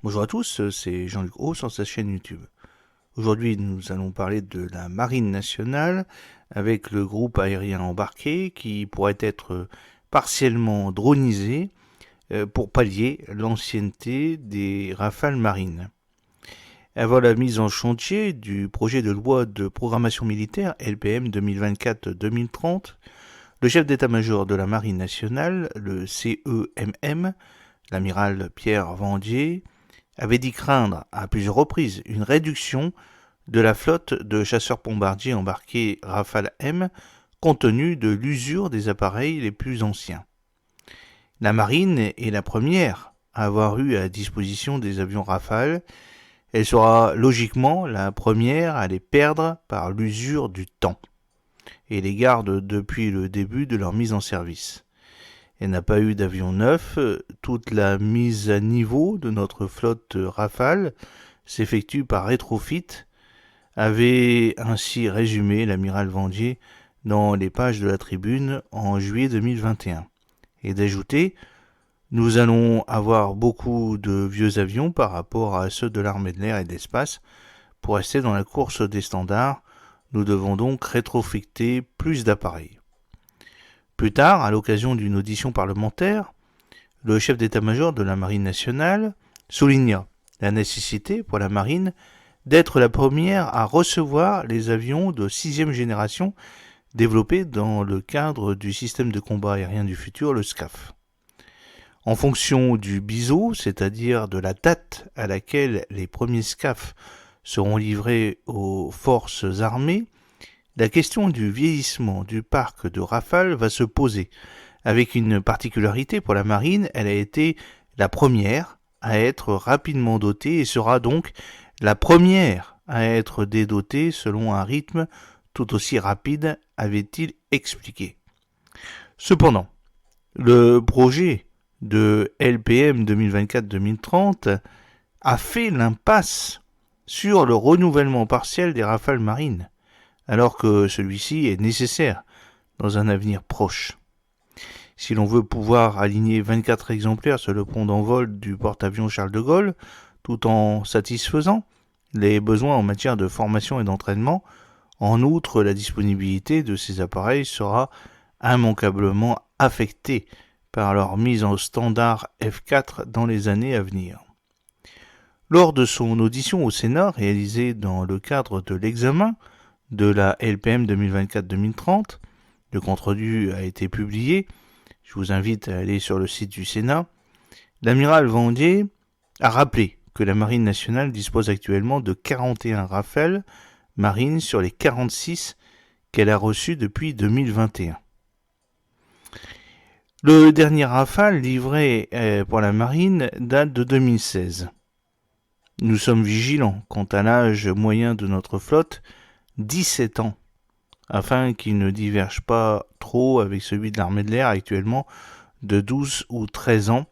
Bonjour à tous, c'est Jean-Luc Haut sur sa chaîne YouTube. Aujourd'hui, nous allons parler de la Marine nationale avec le groupe aérien embarqué qui pourrait être partiellement dronisé pour pallier l'ancienneté des Rafales marines. Avant la mise en chantier du projet de loi de programmation militaire LPM 2024-2030, le chef d'état-major de la Marine nationale, le CEMM, l'amiral Pierre Vandier, avait dit craindre à plusieurs reprises une réduction de la flotte de chasseurs-bombardiers embarqués Rafale M compte tenu de l'usure des appareils les plus anciens. La marine est la première à avoir eu à disposition des avions Rafale. Elle sera logiquement la première à les perdre par l'usure du temps et les garde depuis le début de leur mise en service. Elle n'a pas eu d'avion neuf. Toute la mise à niveau de notre flotte Rafale s'effectue par rétrofit, avait ainsi résumé l'amiral Vandier dans les pages de la Tribune en juillet 2021. Et d'ajouter, nous allons avoir beaucoup de vieux avions par rapport à ceux de l'armée de l'air et de l'espace. Pour rester dans la course des standards, nous devons donc rétrofiter plus d'appareils. Plus tard, à l'occasion d'une audition parlementaire, le chef d'état-major de la Marine nationale souligna la nécessité pour la Marine d'être la première à recevoir les avions de 6e génération développés dans le cadre du système de combat aérien du futur, le SCAF. En fonction du BISO, c'est-à-dire de la date à laquelle les premiers SCAF seront livrés aux forces armées, la question du vieillissement du parc de Rafale va se poser. Avec une particularité pour la marine, elle a été la première à être rapidement dotée et sera donc la première à être dédotée selon un rythme tout aussi rapide, avait-il expliqué. Cependant, le projet de LPM 2024-2030 a fait l'impasse sur le renouvellement partiel des Rafales marines, alors que celui-ci est nécessaire dans un avenir proche. Si l'on veut pouvoir aligner 24 exemplaires sur le pont d'envol du porte-avions Charles de Gaulle, tout en satisfaisant les besoins en matière de formation et d'entraînement, en outre, la disponibilité de ces appareils sera immanquablement affectée par leur mise en standard F4 dans les années à venir. Lors de son audition au Sénat, réalisée dans le cadre de l'examen de la LPM 2024-2030, le compte-rendu a été publié, je vous invite à aller sur le site du Sénat, l'amiral Vandier a rappelé que la Marine nationale dispose actuellement de 41 Rafales marines sur les 46 qu'elle a reçus depuis 2021. Le dernier Rafale livré pour la Marine date de 2016. Nous sommes vigilants quant à l'âge moyen de notre flotte, 17 ans, afin qu'il ne diverge pas trop avec celui de l'armée de l'air actuellement de 12 ou 13 ans,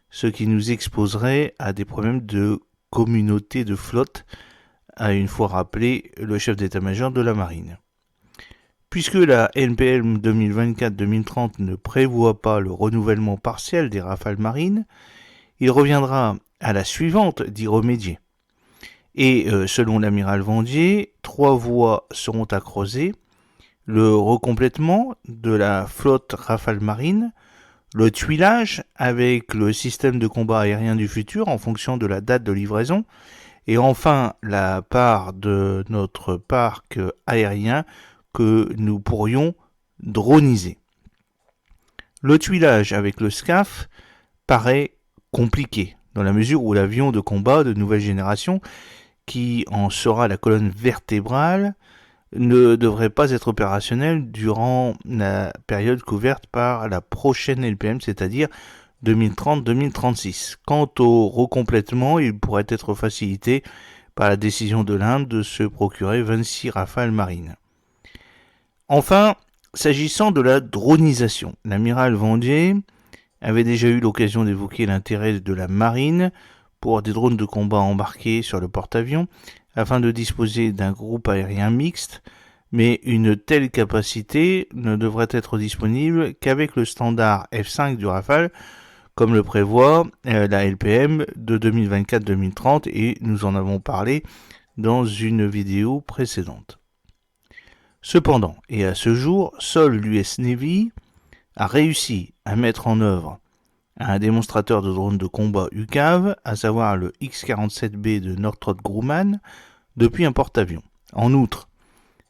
ce qui nous exposerait à des problèmes de communauté de flotte, a une fois rappelé le chef d'état-major de la Marine. Puisque la LPM 2024-2030 ne prévoit pas le renouvellement partiel des Rafales marines, il reviendra à la suivante d'y remédier. Et selon l'amiral Vandier, 3 voies seront à creuser: le recomplètement de la flotte Rafale marine, le tuilage avec le système de combat aérien du futur en fonction de la date de livraison, et enfin la part de notre parc aérien que nous pourrions droniser. Le tuilage avec le SCAF paraît compliqué, dans la mesure où l'avion de combat de nouvelle génération, qui en sera la colonne vertébrale, ne devrait pas être opérationnel durant la période couverte par la prochaine LPM, c'est-à-dire 2030-2036. Quant au recomplètement, il pourrait être facilité par la décision de l'Inde de se procurer 26 Rafales marines. Enfin, s'agissant de la dronisation, l'amiral Vandier avait déjà eu l'occasion d'évoquer l'intérêt de la marine pour des drones de combat embarqués sur le porte-avions afin de disposer d'un groupe aérien mixte, mais une telle capacité ne devrait être disponible qu'avec le standard F5 du Rafale, comme le prévoit la LPM de 2024-2030, et nous en avons parlé dans une vidéo précédente. Cependant, et à ce jour, seul l'US Navy a réussi à mettre en œuvre un démonstrateur de drone de combat UCAV, à savoir le X-47B de Northrop Grumman, depuis un porte-avions. En outre,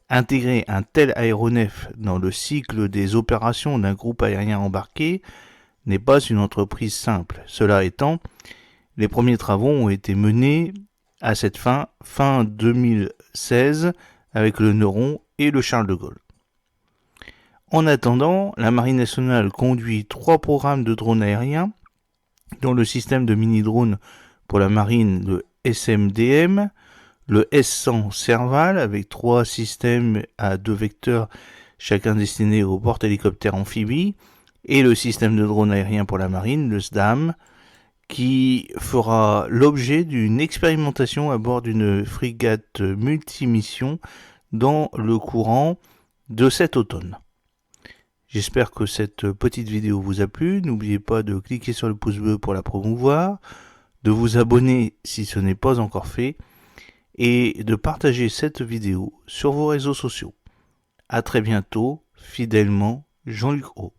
intégrer un tel aéronef dans le cycle des opérations d'un groupe aérien embarqué n'est pas une entreprise simple. Cela étant, les premiers travaux ont été menés à cette fin 2016, avec le Neuron et le Charles de Gaulle. En attendant, la Marine nationale conduit 3 programmes de drones aériens, dont le système de mini-drone pour la marine, le SMDM, le S-100 Serval, avec 3 systèmes à 2 vecteurs, chacun destiné au porte-hélicoptère amphibie, et le système de drone aérien pour la marine, le SDAM, qui fera l'objet d'une expérimentation à bord d'une frégate multimission dans le courant de cet automne. J'espère que cette petite vidéo vous a plu. N'oubliez pas de cliquer sur le pouce bleu pour la promouvoir, de vous abonner si ce n'est pas encore fait, et de partager cette vidéo sur vos réseaux sociaux. À très bientôt, fidèlement, Jean-Luc O.